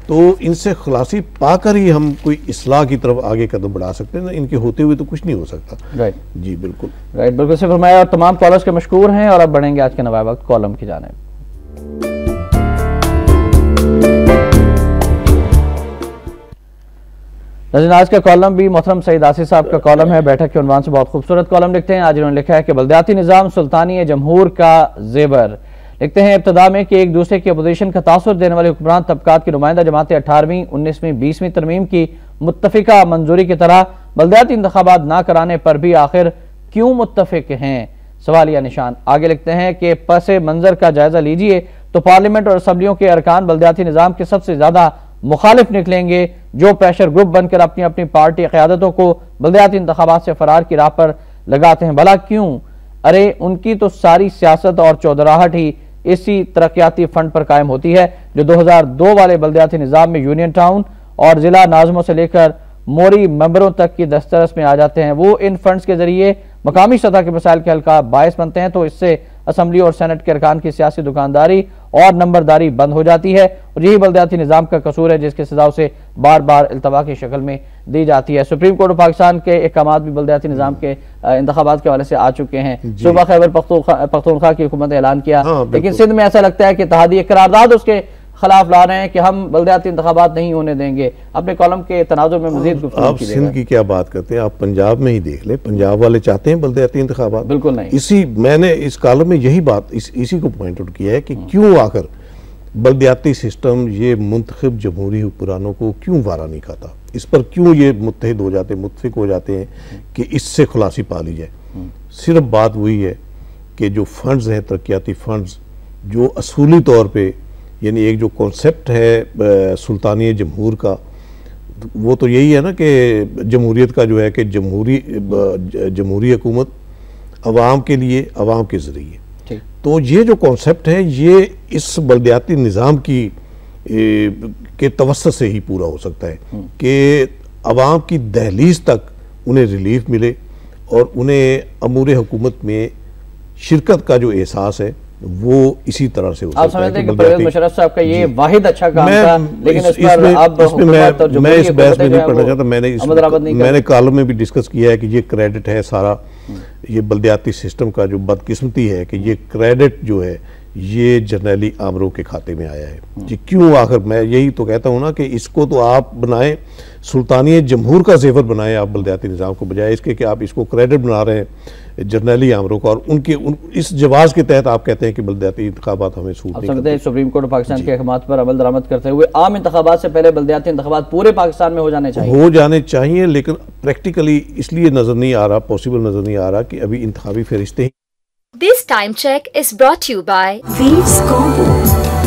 तो इनसे खलासी पाकर ही हम कोई इस्लाह की तरफ आगे कदम बढ़ा सकते हैं, इनके होते हुए तो कुछ नहीं हो सकता। राइट जी बिल्कुल राइट, बिल्कुल से फरमाया। और तमाम कॉलर्स के मशकूर हैं, और अब बढ़ेंगे आज के नवाब वक्त कॉलम की जानिब। आज का कॉलम भी मोहतरम सईद आसिफ साहब का कॉलम है। बैठक के उन्वान से बहुत खूबसूरत कॉलम लिखते हैं। आज उन्होंने लिखा है कि बल्दियाती निज़ाम सुल्तानी जमहूर का जेबर। लिखते हैं इब्तदा में कि एक दूसरे की अपोजिशन का तासुर देने वाले हुक्मरान तबकात की नुमाइंदा जमातें 18वीं 19वीं 20वीं तरमीम की मुत्तफिका मंजूरी की तरह बल्दियाती इंतखाबात ना कराने पर भी आखिर क्यों मुत्तफिक हैं, सवालिया निशान। आगे लिखते हैं कि पस मंजर का जायजा लीजिए तो पार्लियामेंट और असम्बलियों के अरकान बल्दियाती निज़ाम के सबसे ज्यादा मुखालिफ निकलेंगे, जो प्रेशर ग्रुप बनकर अपनी अपनी पार्टी क़यादतों को बल्दियाती इंतखाबात से फरार की राह पर लगाते हैं। भला क्यों? अरे उनकी तो सारी सियासत और चौधराहट ही इसी तरक्याती फंड पर कायम होती है जो 2002 वाले बल्दियाती निज़ाम में यूनियन टाउन और जिला नाज़मों से लेकर मोरी मेंबरों तक की दस्तरस में आ जाते हैं। वो इन फंड्स के जरिए मकामी सतह के मसाइल के हल का बायस बनते हैं, तो इससे असम्बली और सेनेट के अरकान की सियासी दुकानदारी और नंबरदारी बंद हो जाती है और यही बल्दियाती निज़ाम का कसूर है जिसके सजा उसे बार बार इल्तवा की शक्ल में दी जाती है। सुप्रीम कोर्ट ऑफ पाकिस्तान के अहकाम भी बल्दियाती निज़ाम के इंतखाबात के हवाले से आ चुके हैं। सूबा खैबर पख्तूनख्वा की हुकूमत ने ऐलान किया, लेकिन सिंध में ऐसा लगता है कि इत्तेहादी करारदाद उसके खिलाफ ला रहे हैं कि हम बल्दियाती इंतखाबात नहीं होने देंगे। अपने कॉलम के तनाजुर में मजीद आप सिंध की क्या बात करते हैं, आप पंजाब में ही देख ले, पंजाब वाले चाहते हैं बल्दियाती इंतखाबात? बिल्कुल नहीं। इसी मैंने इस कॉलम में यही बात इसी को पॉइंट आउट किया है कि क्यों आकर बल्दियाती सिस्टम ये मुंतखब जमहूरी हुक्मरानों को क्यों वारा नहीं खाता, इस पर क्यों ये मुत्तहिद हो जाते, मुत्तफिक हो जाते हैं कि इससे खुलासी पा ली जाए। सिर्फ बात वही है कि जो फंड्स हैं, तरक्याती फंड्स, जो असूली तौर पर यानी एक जो कॉन्सेप्ट है सुल्तानी जमहूर का, वो तो यही है ना कि जमहूरियत का जो है कि जमहूरी हुकूमत अवाम के लिए, अवाम के ज़रिए। तो ये जो कॉन्सेप्ट है ये इस बल्दियाती निज़ाम के तवस्सुत से ही पूरा हो सकता है कि अवाम की दहलीज तक उन्हें रिलीफ मिले और उन्हें अमूर हुकूमत में शिरकत का जो एहसास है वो इसी तरह से हो सकता है। आप समझते हैं कि परवेज़ मुशर्रफ साहब का ये वाहिद अच्छा काम था, लेकिन इस पर अब मैं इस बहस में नहीं पढ़ना चाहता। मैंने कॉलम में भी डिस्कस किया है कि ये क्रेडिट है सारा, ये बल्दियाती सिस्टम का जो बदकिस्मती है कि ये क्रेडिट जो है ये जर्नैली आमरों के खाते में आया है। ये क्यों, आखिर मैं यही तो कहता हूँ ना कि इसको तो आप बनाएं, सुल्तानी जमहूर का ज़ेवर बनाएं आप बल्दियाती निज़ाम को, बजाय इसके कि आप इसको क्रेडिट बना रहे हैं जर्नैली आमरों का, और उनके इस जवाज़ के तहत आप कहते हैं कि बल्दियाती इंतखाबात हमें सूट नहीं करते। सुप्रीम कोर्ट ऑफ पाकिस्तान के अहकामात पर अमल दरामद करते हुए आम इंतखाबात से पहले बल्दियाती इंतखाबात पूरे पाकिस्तान में हो जाने चाहिए, लेकिन प्रैक्टिकली इसलिए नज़र नहीं आ रहा, पॉसिबल नज़र नहीं आ रहा कि अभी इंतखाबी फहरिस्तें ही। This time check is brought to you by Waves Combo.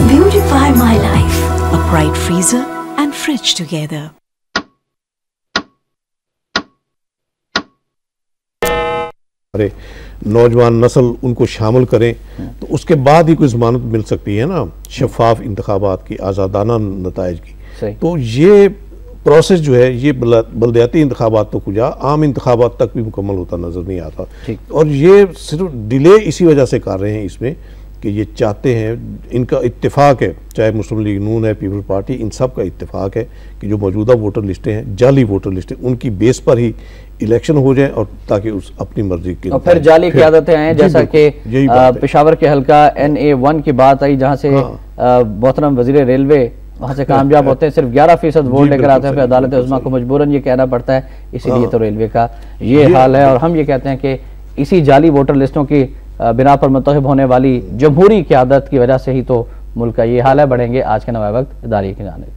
Beautify my life. A bright freezer and fridge together. अरे नौजवान नस्ल उनको शामिल करें तो उसके बाद ही कोई जमानत मिल सकती है ना शफाफ इंतखाबात की, आज़ादाना नताइज की। तो ये प्रोसेस जो है ये बल्दियाती इंतखाबात तो कुछ आम इंतखाबात तक भी मुकम्मल होता नजर नहीं आता, और ये सिर्फ डिले इसी वजह से कर रहे हैं इसमें कि ये चाहते हैं, इनका इत्तेफाक है, चाहे मुस्लिम लीग नून है, पीपल पार्टी, इन सब का इत्तेफाक है कि जो मौजूदा वोटर लिस्टें हैं, जाली वोटर लिस्टें, उनकी बेस पर ही इलेक्शन हो जाए और ताकि उस अपनी मर्जी की और फिर जाली क़यादतें आए, जैसा कि पेशावर के हल्का NA1 की बात आई जहाँ से मोहतरम वज़ीर रेलवे वहाँ से कामयाब होते हैं, सिर्फ 11% वोट लेकर आते हैं, फिर अदालत उज़्मा को मजबूरन ये कहना पड़ता है। इसीलिए तो रेलवे का ये हाल है, और हम ये कहते हैं कि इसी जाली वोटर लिस्टों की बिना पर मुंतखब होने वाली जमहूरी क़यादत की वजह से ही तो मुल्क का ये हाल है। बढ़ेंगे आज के नवा वक्त इदारे की जानिब।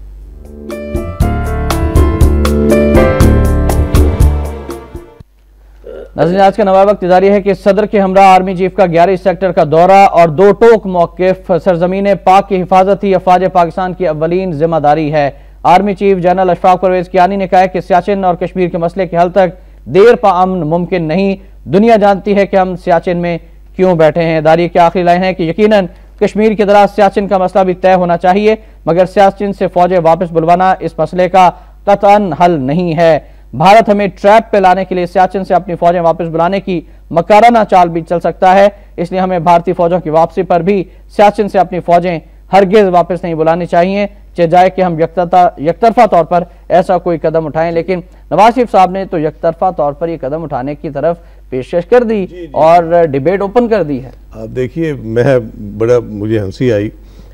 नाज़रीन, आज का नवा वक्त जारी है कि सदर के हमरा आर्मी चीफ का 11 सेक्टर का दौरा और 2 टोक मौक़िफ़, सरज़मीन पाक की हिफाजत ही अफ़वाज पाकिस्तान की अव्वलीन जिम्मेदारी है। Army chief general Ashfaq Parvez Kayani ने कहा है कि सियाचिन और कश्मीर के मसले के हल तक देर पा अमन मुमकिन नहीं, दुनिया जानती है कि हम सियाचिन में क्यों बैठे हैं। इदारे की आखिरी लाइन है कि यकीनन कश्मीर की तरह सियाचिन का मसला भी तय होना चाहिए, मगर सियाचिन से फौजें वापस बुलवाना इस मसले का कतअन हल नहीं है। भारत हमें ट्रैप पे लाने के लिए सियाचिन से अपनी फौजें वापस बुलाने की मकाराना चाल भी चल सकता है, इसलिए हमें भारतीय फौजों की वापसी पर भी सियाचिन से अपनी फौजें हरगिज वापस नहीं बुलानी चाहिए, चाहे जाए कि हम यकतरफा तौर पर ऐसा कोई कदम उठाएं। लेकिन नवाज शरीफ साहब ने तो यकतरफा तौर पर ये कदम उठाने की तरफ पेशकश कर दी और डिबेट ओपन कर दी है। आप देखिए, मुझे हंसी आई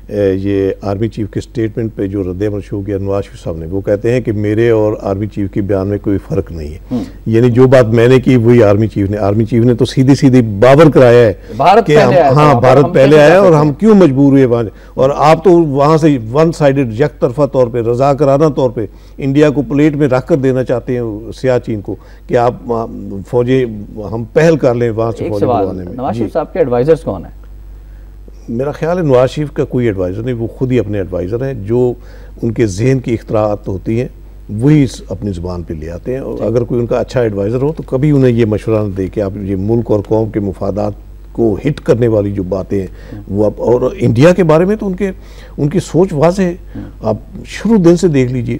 ये आर्मी चीफ के स्टेटमेंट पे जो रद्द-ए-अमल शो किया नवाज शरीफ साहब ने। वो कहते हैं कि मेरे और आर्मी चीफ के बयान में कोई फ़र्क नहीं है, यानी जो बात मैंने की वही आर्मी चीफ ने तो सीधी सीधी बाबर कराया है कि भारत पहले आया और हम क्यों मजबूर हुए वहाँ, और आप तो वहाँ से वन साइडेड यकतरफा तौर पर, रज़ाकाराना तौर पर इंडिया को प्लेट में रख कर देना चाहते हैं सियाचिन को कि आप फौजें हम पहल कर लें वहाँ से फौजें बुलवाने में। नवाज शरीफ साहब के एडवाइजर्स कौन है? मेरा ख्याल है नवाज शरीफ का कोई एडवाइज़र नहीं, वो खुद ही अपने एडवाइज़र हैं, जो उनके जहन की इख्तराअत होती हैं वही अपनी ज़ुबान पे ले आते हैं, और अगर कोई उनका अच्छा एडवाइज़र हो तो कभी उन्हें ये मशवरा न दे कि आप ये मुल्क और कौम के मुफादात को हिट करने वाली जो बातें हैं वो अब, और इंडिया के बारे में तो उनकी सोच वाज़ेह है। आप शुरू दिन से देख लीजिए,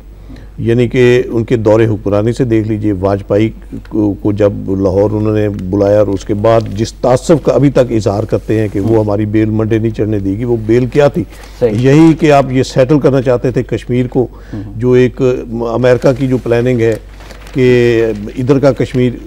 यानी कि उनके दौरे हुक्मरानी से देख लीजिए, वाजपेयी को जब लाहौर उन्होंने बुलाया और उसके बाद जिस तासुब का अभी तक इजहार करते हैं कि वो हमारी बेल मंडे नहीं चढ़ने देगी, वो बेल क्या थी? यही कि आप ये सेटल करना चाहते थे कश्मीर को, जो एक अमेरिका की जो प्लानिंग है कि इधर का कश्मीर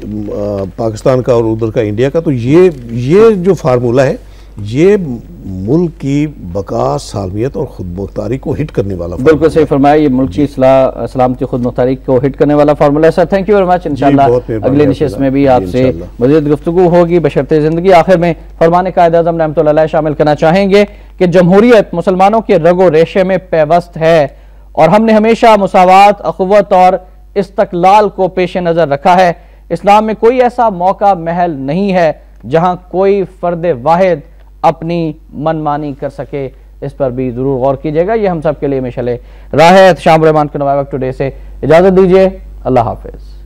पाकिस्तान का और उधर का इंडिया का, तो ये जो फार्मूला है ये मुल्क की बका, सालमियत और खुद मुख्तारी को हिट करने वाला। बिल्कुल सही फरमाया, ये मुल्क की सलामती, खुद मुख्तारी को हिट करने वाला फार्मूला है। Sir thank you very much. इंशाल्लाह अगले नशिस्त में भी आपसे मज़ीद गुफ्तगू होगी बशर्ते ज़िंदगी। आखिर में फरमान कायद-ए-आज़म रहमतुल्लाह अलैह शामिल करना चाहेंगे कि जमहूरियत मुसलमानों के रगो रेशे में पैवस्त है और हमने हमेशा मुसावात, अखुवत और इस्तक़लाल को पेश नज़र रखा है। इस्लाम में कोई ऐसा मौका महल नहीं है जहाँ कोई फ़र्द वाहिद अपनी मनमानी कर सके। इस पर भी जरूर गौर कीजिएगा। ये हम सब के लिए मिशल राह है। शाम रहमान को नवाब टुडे से इजाजत दीजिए। अल्लाह हाफिज।